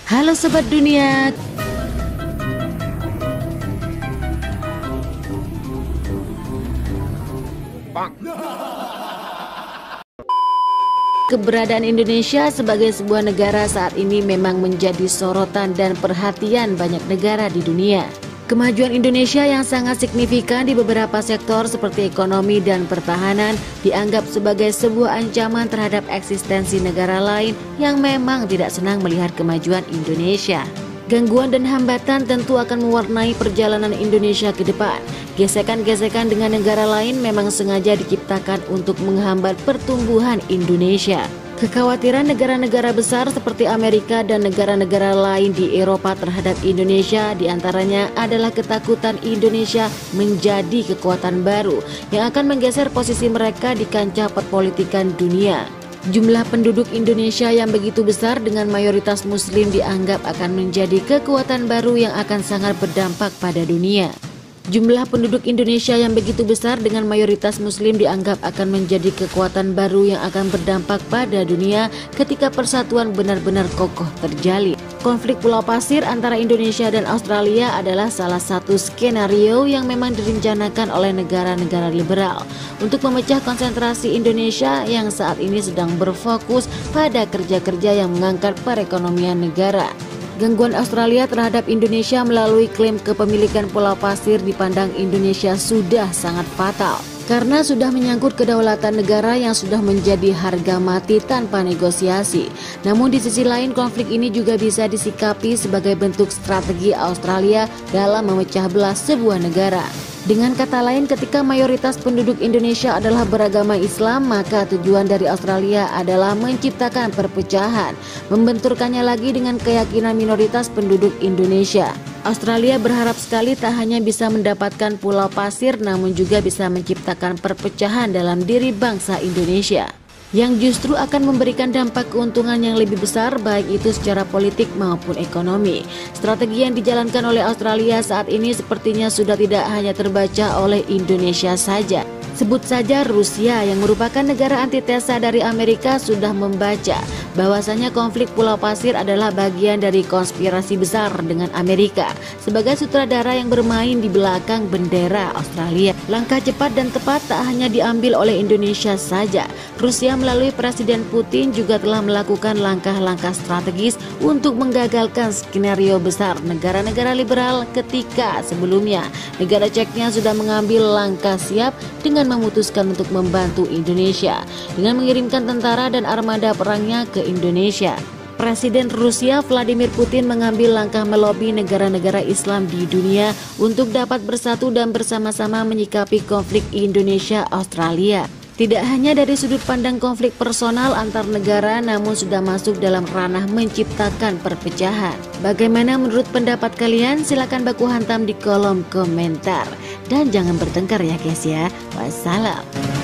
Halo Sobat Dunia. Keberadaan Indonesia sebagai sebuah negara saat ini memang menjadi sorotan dan perhatian banyak negara di dunia. Kemajuan Indonesia yang sangat signifikan di beberapa sektor seperti ekonomi dan pertahanan dianggap sebagai sebuah ancaman terhadap eksistensi negara lain yang memang tidak senang melihat kemajuan Indonesia. Gangguan dan hambatan tentu akan mewarnai perjalanan Indonesia ke depan. Gesekan-gesekan dengan negara lain memang sengaja diciptakan untuk menghambat pertumbuhan Indonesia. Kekhawatiran negara-negara besar seperti Amerika dan negara-negara lain di Eropa terhadap Indonesia diantaranya adalah ketakutan Indonesia menjadi kekuatan baru yang akan menggeser posisi mereka di kancah perpolitikan dunia. Jumlah penduduk Indonesia yang begitu besar dengan mayoritas muslim dianggap akan menjadi kekuatan baru yang akan sangat berdampak pada dunia. Jumlah penduduk Indonesia yang begitu besar dengan mayoritas muslim dianggap akan menjadi kekuatan baru yang akan berdampak pada dunia ketika persatuan benar-benar kokoh terjalin. Konflik Pulau Pasir antara Indonesia dan Australia adalah salah satu skenario yang memang direncanakan oleh negara-negara liberal untuk memecah konsentrasi Indonesia yang saat ini sedang berfokus pada kerja-kerja yang mengangkat perekonomian negara. Gangguan Australia terhadap Indonesia melalui klaim kepemilikan Pulau Pasir dipandang Indonesia sudah sangat fatal karena sudah menyangkut kedaulatan negara yang sudah menjadi harga mati tanpa negosiasi. Namun di sisi lain konflik ini juga bisa disikapi sebagai bentuk strategi Australia dalam memecah belah sebuah negara. Dengan kata lain, ketika mayoritas penduduk Indonesia adalah beragama Islam, maka tujuan dari Australia adalah menciptakan perpecahan, membenturkannya lagi dengan keyakinan minoritas penduduk Indonesia. Australia berharap sekali tak hanya bisa mendapatkan Pulau Pasir, namun juga bisa menciptakan perpecahan dalam diri bangsa Indonesia, yang justru akan memberikan dampak keuntungan yang lebih besar baik itu secara politik maupun ekonomi. Strategi yang dijalankan oleh Australia saat ini sepertinya sudah tidak hanya terbaca oleh Indonesia saja. Sebut saja Rusia yang merupakan negara antitesa dari Amerika sudah membaca bahwasanya konflik Pulau Pasir adalah bagian dari konspirasi besar dengan Amerika sebagai sutradara yang bermain di belakang bendera Australia. Langkah cepat dan tepat tak hanya diambil oleh Indonesia saja. Rusia melalui Presiden Putin juga telah melakukan langkah-langkah strategis untuk menggagalkan skenario besar negara-negara liberal ketika sebelumnya negara Ceknya sudah mengambil langkah siap dengan memutuskan untuk membantu Indonesia dengan mengirimkan tentara dan armada perangnya ke Indonesia. Presiden Rusia Vladimir Putin mengambil langkah melobi negara-negara Islam di dunia untuk dapat bersatu dan bersama-sama menyikapi konflik Indonesia-Australia. Tidak hanya dari sudut pandang konflik personal antar negara, namun sudah masuk dalam ranah menciptakan perpecahan. Bagaimana menurut pendapat kalian? Silakan baku hantam di kolom komentar. Dan jangan bertengkar ya guys ya. Wassalam.